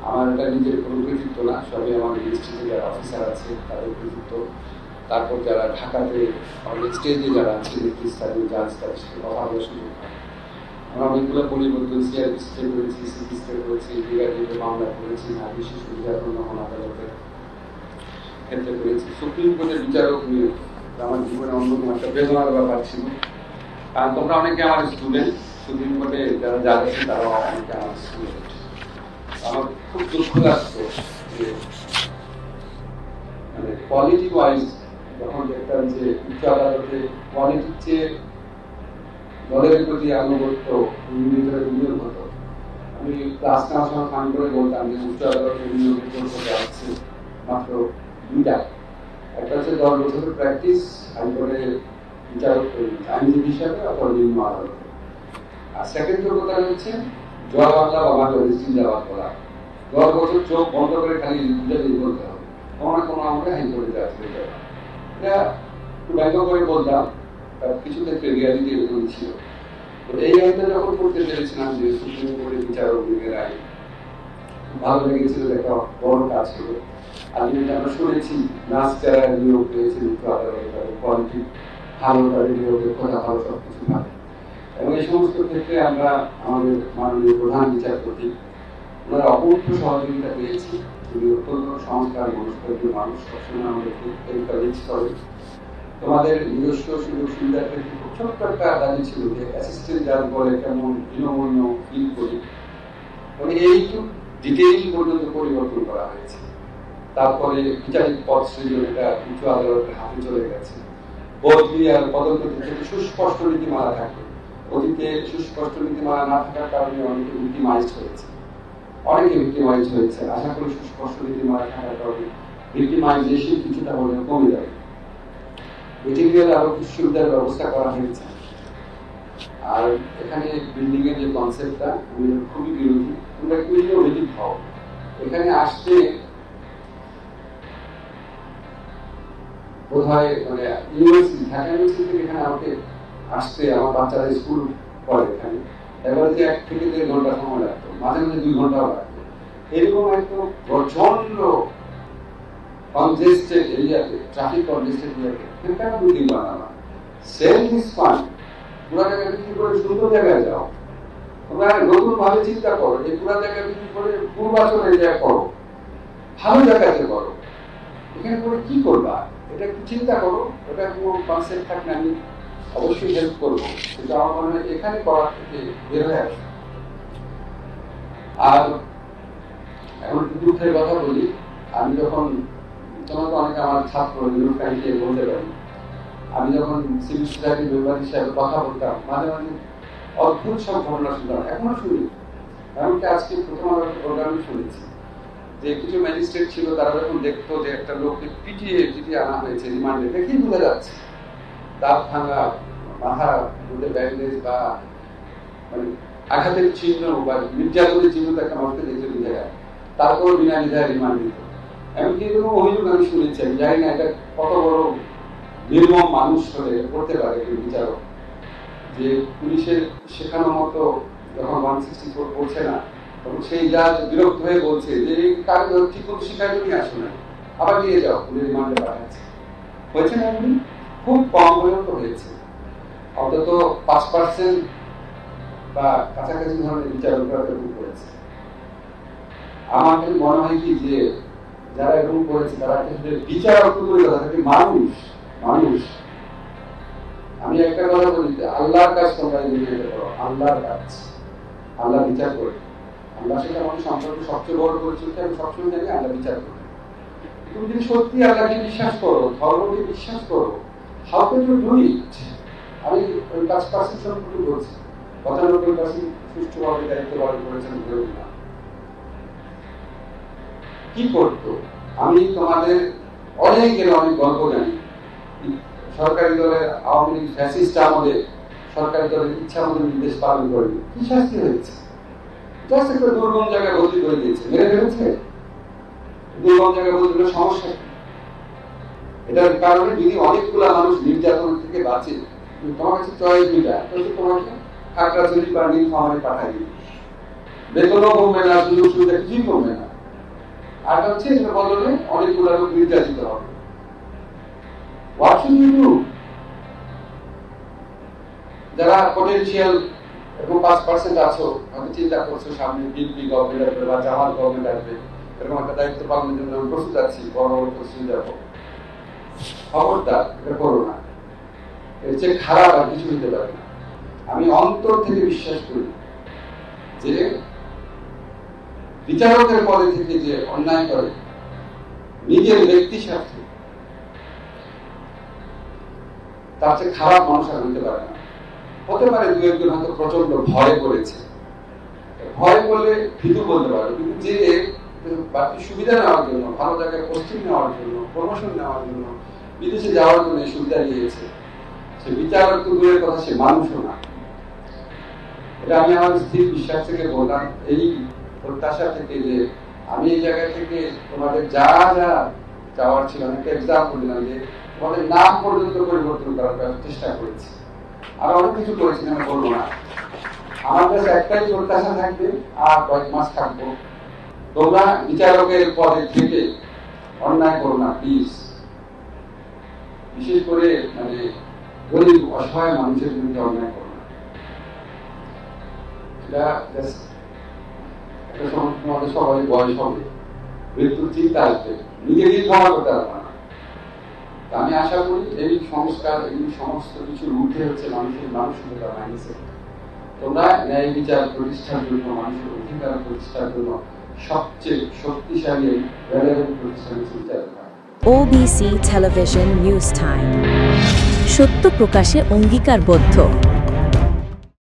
আমার এটা নিজের কোনো কৃতিত্ব না, সবই আমার মিনিস্ট্রিতে যারা অফিসার আছে তাদের কৃতিত্ব। তারপর যারা ঢাকাতে অনেক স্টেজে যারা আছে নেতৃস্থানীয় জাজ, তাদের সাথে কথা বলার সুযোগ হয়। আমরা অনেকগুলো পরিবর্তন সিআরপিসিতে করেছি, সিপিসিতে করেছি, ব্রিগেডে মামলা করেছি, নারী শিশু নির্যাতন দমন আদালতের ক্ষেত্রে করেছি, সুপ্রিম কোর্টের বিচারক নিয়োগ আমার জীবনে অন্যতম একটা বেদনার ব্যাপার ছিল। কারণ তোমরা অনেকে আমার স্টুডেন্ট, সুপ্রিম কোর্টে যারা জাজ আছে তারাও অনেকে আমার স্টুডেন্ট। আমার খুব দুঃখ লাগতো যে মানে কোয়ালিটি ওয়াইজ যখন দেখতাম যে উচ্চ আদালতে কোয়ালিটির চেয়ে দলের প্রতি আনুগত্য ভিতরে নিয়োগ হতো। আমি ক্লাস নেওয়ার সময় ফান করে বলতাম যে উচ্চ আদালতে নিয়োগের জন্য যাচ্ছে মাত্র 2টা, একটা হচ্ছে 10 বছরের প্র্যাকটিস হাইকোর্টে বিচারক আইনজীবী হিসাবে অথবা নিম্ন আদালতে, আর সেকেন্ড যোগ্যতা হচ্ছে জয় বাংলা বা বাংলাদেশ জিন্দাবাদ করা। 10 বছর চোখ বন্ধ করে খালি বুঝাতেই বলতে হবে, কোনো না কোনো আমাকে হাইকোর্টে যাচ্ছে। এটা একটু ব্যঙ্গ করে বলতাম, তার কিছু ক্ষেত্রে রিয়ালিটি এরকম ছিল। তো এই আইনটা যখন করতে পেরেছিলাম যে সুপ্রিম কোর্টের বিচারক নিয়োগের আইন, ভালো লেগেছিল, একটা বড় কাজ ছিল। আলটিমেটলি আমরা শুনেছি নার্স যারা নিয়োগ পেয়েছেন উচ্চ আদালতে তাদের কোয়ালিটি ভালো, তাদের নিয়োগের কথা ভালো, সবকিছু ভালো। এবং এই সমস্ত ক্ষেত্রে আমরা আমাদের মাননীয় প্রধান বিচারপতি ওনারা অপূর্ব সহযোগিতা পেয়েছি। তিনি অত্যন্ত সংস্কার মনস্কর মানুষ, সবসময় আমাদেরকে এনকারেজ করে। তোমাদের নিজস্ব সুযোগ সুবিধার ক্ষেত্রে খুব ছোট্ট একটা দাবি ছিল যে অ্যাসিস্ট্যান্ট জাজ বলে কেমন বিনমন্য ফিল করি, মানে এইটুকু ডিটেইল পর্যন্ত পরিবর্তন করা হয়েছে। তারপরে বিচারিক পদ সৃজন এটা উচ্চ আদালতের হাতে চলে গেছে। বদলি আর পদোন্নতির ক্ষেত্রে সুস্পষ্ট নীতিমালা থাকে। অতীতে সুস্পষ্ট নীতিমালা না থাকার কারণে অনেকে ভিক্টিমাইজড হয়েছে। আশা করি সুস্পষ্ট নীতিমালা থাকার কারণে ভিক্টিমাইজেশন কিছুটা হলেও কমে যাবে। মেটেরিয়াল আরো কিছু সুবিধার ব্যবস্থা করা হয়েছে। আর এখানে বিল্ডিং এর যে কনসেপ্টটা আমি খুবই বিরোধী, তোমরা একটু অভিযোগ হও। এখানে আসতে বোধহয় মানে ইউনিভার্সিটি, ঢাকা ইউনিভার্সিটি থেকে এখানে আমাকে আসতে, আমার বাচ্চারা স্কুল পড়ে এখানে, এবারে যে 1 থেকে 1.5 ঘন্টা সময় লাগতো, মাঝে মাঝে 2 ঘন্টাও লাগতো। এরকম একদম প্রচন্ড কনজেস্টেড এরিয়াতে, ট্রাফিক কনজেস্টেড এরিয়াতে কেন বিল্ডিং বানানো? সেলফ ইজ ফান, পুরো জায়গা বিক্রি করে সুন্দর জায়গায় যাও। তোমরা নতুন ভাবে চিন্তা করো, এই পুরো জায়গা বিক্রি করে পূর্বাচল এরিয়া করো, ভালো জায়গাতে করো। এখানে করে কি করবা এটা একটু চিন্তা করো। এটা কোনো কনসেপ্ট থাকলে আমি অবশ্যই হেল্প করবো, কিন্তু আমার মনে হয় এখানে করার থেকে বের হয়ে আসবে। আর এখন দুঃখের কথা বলি, আমি যখন, তোমরা তো অনেকে আমার ছাত্র বলতে পারি, আমি যখন সিভিল সোসাইটির মেম্বার হিসাবে কথা বলতাম, মাঝে মাঝে অদ্ভুত সব ঘটনা শুনতাম, এখনো শুনি। এমনকি আজকে প্রথম প্রোগ্রামে শুনেছি যে কিছু ম্যাজিস্ট্রেট ছিল, তারা যখন দেখতো যে একটা লোককে পিটিয়ে আনা হয়েছে রিমান্ডে, দেখেই বোঝা যাচ্ছে দাঁত ভাঙা, মাথা মধ্যে ব্যান্ডেজ বা মানে আঘাতের চিহ্ন বা নির্যাতনের চিহ্ন একটা মানুষকে দেখতে বোঝা যায়, তারপর বিনা দ্বিধায় রিমান্ড দিত। এমনকি এরকম অভিযোগ আমি শুনেছি। আমি জানি না এটা কত বড় নির্মম মানুষ হলে করতে পারে বিচারক, যে পুলিশের শেখানো মতো যখন 164 পড়ছে না, তখন সেই জাজ বিরক্ত হয়ে বলছে যে কাজ ঠিক মতো শিখায় তুমি আসো না, আবার নিয়ে যাও, পুলিশ রিমান্ডে পাঠাচ্ছে। হয়েছে না? এমনি খুব কম পর্যন্ত হয়েছে, অন্তত 5% বা কাছাকাছি ধরনের বিচারকরা এরকম করেছে। আমার মনে হয় কি যে যারা এরকম করেছে তারা কিন্তু বিচারক করে কথা থাকে মানুষ। আমি একটা কথা বলি, আল্লাহর কাজ তোমরা করো, আল্লাহর কাজ, আল্লাহ বিচার করে। আল্লাহ সেটা আমাদের সম্পর্কে সবচেয়ে বড় পরিচয়, আমি সবসময় জানি আল্লাহ বিচার করে। তুমি যদি সত্যি আল্লাহকে বিশ্বাস করো, ধর্মকে বিশ্বাস করো, how can you do it? আমি ওই 5% সম্পর্কে বলছি, 95% সুষ্ঠুভাবে দায়িত্ব পালন করেছেন না। কি করতো? আমি তোমাদের অনেক গল্প জানি। সরকারি দলের আওয়ামী লীগ ফ্যাসিস্ট আমলে সরকারি দলের ইচ্ছা মতো নির্দেশ পালন করেনি, কি শাস্তি হয়েছে? জাস্ট একটা দুর্গম জায়গায় বদলি করে দিয়েছে, মেরে ফেলেছে। দুর্গম জায়গায় বদলি করে সমস্যা, এটার কারণে যদি অনেকগুলা মানুষ নির্যাতন থেকে বাঁচে, তোমার কাছে চয়েস দুইটা, তোমাকে খাগড়াছড়ি বা নীলফামারী পাঠাই দিবে, বেতনও কমবে না, সুযোগ সুবিধা কিছুই কমবে না, আর হচ্ছে সেটা বদলে অনেকগুলো লোক নির্যাতিত হবে। What should you do? যারা পটেনশিয়াল এবং 5% আছো, হয়তো চিন্তা করছো সামনে বিএনপি গভর্নমেন্ট আসবে বা জামাত গভর্নমেন্ট আসবে, এরকম একটা দায়িত্ব পালনের জন্য আমি প্রস্তুত আছি, বড় বড় প্রস্তুতি যাবো, খবরদার এটা করো না। এর চেয়ে খারাপ আর কিছু হতে পারে না। আমি অন্তর থেকে বিশ্বাস করি যে বিচারকের পদে থেকে যে অন্যায় করে নিজের ব্যক্তি স্বার্থে, তার চেয়ে খারাপ মানুষ আর হতে পারে না। হতে পারে দু একজন হয়তো প্রচন্ড ভয় করেছে, ভয় করলে ভীতু বলতে পারে, কিন্তু যে বাড়তি সুবিধা নেওয়ার জন্য, ভালো জায়গায় পোস্টিং নেওয়ার জন্য, প্রমোশন নেওয়ার জন্য, বিদেশে যাওয়ার জন্য সুবিধা নিয়েছে, সে বিচারক তো দূরের কথা, সে মানুষও না। এটা আমি আমার স্থির বিশ্বাস থেকে বললাম, এই প্রত্যাশা থেকে যে আমি এই জায়গা থেকে তোমাদের যা যা চাওয়ার ছিল, অনেকটা এক্সাম্পল দিলাম যে তোমাদের নাম পর্যন্ত পরিবর্তন করার চেষ্টা করেছি, আর অনেক কিছু করেছি, আমি বলবো না। আমার কাছে একটাই প্রত্যাশা থাকবে, আর কয়েক মাস থাকবো, তোমরা বিচারকের পদে থেকে অন্যায় করো না প্লিজ। বিশেষ করে মানে গরিব অসহায় মানুষের বিরুদ্ধে অন্যায় করো না। এটা একটা সময় তোমাদের সবাই বয়স হবে, মৃত্যুর চিন্তা আসবে, নিজে নির্ভর করতে পারবে না। আমি আশা করি এই সংস্কার, এই সমস্ত কিছুর ঊর্ধ্বে হচ্ছে মানুষের মানসিকতা, মাইন্ডসেট। তোমরা ন্যায় বিচার প্রতিষ্ঠার জন্য, মানুষের অধিকার প্রতিষ্ঠার জন্য সবচেয়ে শক্তিশালী রেলেভেন্ট প্রতিষ্ঠান বিচার। OBC টেলিভিশন নিউজ টাইম, সত্য প্রকাশে অঙ্গীকারবদ্ধ।